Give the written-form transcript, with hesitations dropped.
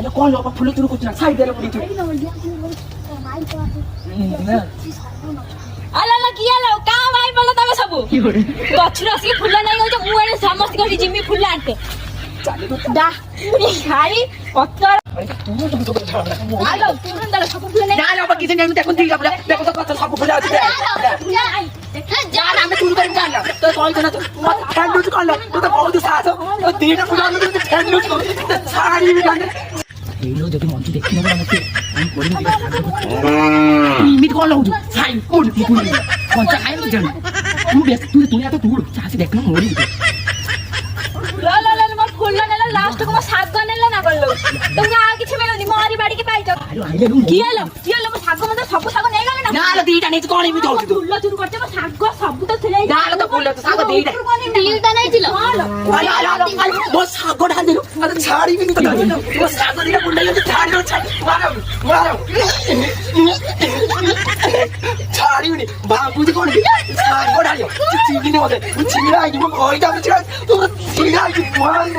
ଆରେ କଣ ଲୋ ଫୁଲ ଚୁରୁ କରୁଛୁ ନା ସାଇଡରେ ବୁଲିଛୁ ଆଲା ଲା କିଆ ଲା କା ଭାଇ ବଲ ତମେ ସବୁ ଗଛରୁ ଆସିକି ଫୁଲ ନେଇ ଯାଉଛ ମୁଁ ଏଣେ ସମସ୍ତେ କହି ଜିମି ଫୁଲ ଆଣ୍ଟେ ଡା ଖାଇ ପତ୍ର ଆଲୋ ତୁରନ୍ତ ସବୁ ଫୁଲ ନେଇ ନା ଲୋ କିଛି ନେଇ ଦେଖୁନ ଦିଟା ପୁରା ଦେଖୁ ତ କଥା ସବୁ ଫୁଲ ଅଛି ଯା ଆମେ ଚୁରୁ କରି ଜାଣିଲ ତ କହିଛ ନା ତୁ ଠେଣ୍ଡୁଛୁ କଣ ଲୋ ତୁ ତ ବହୁତ ସାହସ ଦିଟା ଫୁଲ ଆଣିଲୁ ଠେଣ୍ଡୁଛୁ ଛାଡ଼ିବି ଜାଣି ଏଇଲୋ ଯଦି ମଞ୍ଜୁ ଦେଖି ନେବ ମତେ আমি করিম দিটা ইমিট কোন লাউজু সাইন কোড পুরি কোনটা খাইম তুই জানি তুই বেশ তুই এত তুই চাষি দেখনো মরি লা লা লা মোর ফুল নেলা লাস্ট কো শাগ নেলা না করলো তুমি আর কিছু মেলনি মারি বাড়ি কি পাইছো কি হলো মো শাগ মতে সব শাগ নেই গলে না না লো দিটা নেই কোন ইমিট হউছি তুই ফুল চুরি করতে মো শাগ সব তো ছেলে না লো তো ফুল তো শাগ দিটা দিলটা নাই ছিল আলো মো শাগ ঢাল দিলু আরে ছাড়িবি নি তো মো শাগ দিটা ফুল লাগি ছাড়ি মারো ছাড়িবি নি বাবুজি কোন শাগ ঢালিও চিনি নে মতে চিনি আই মো কইটা আমি চিনি আই মারি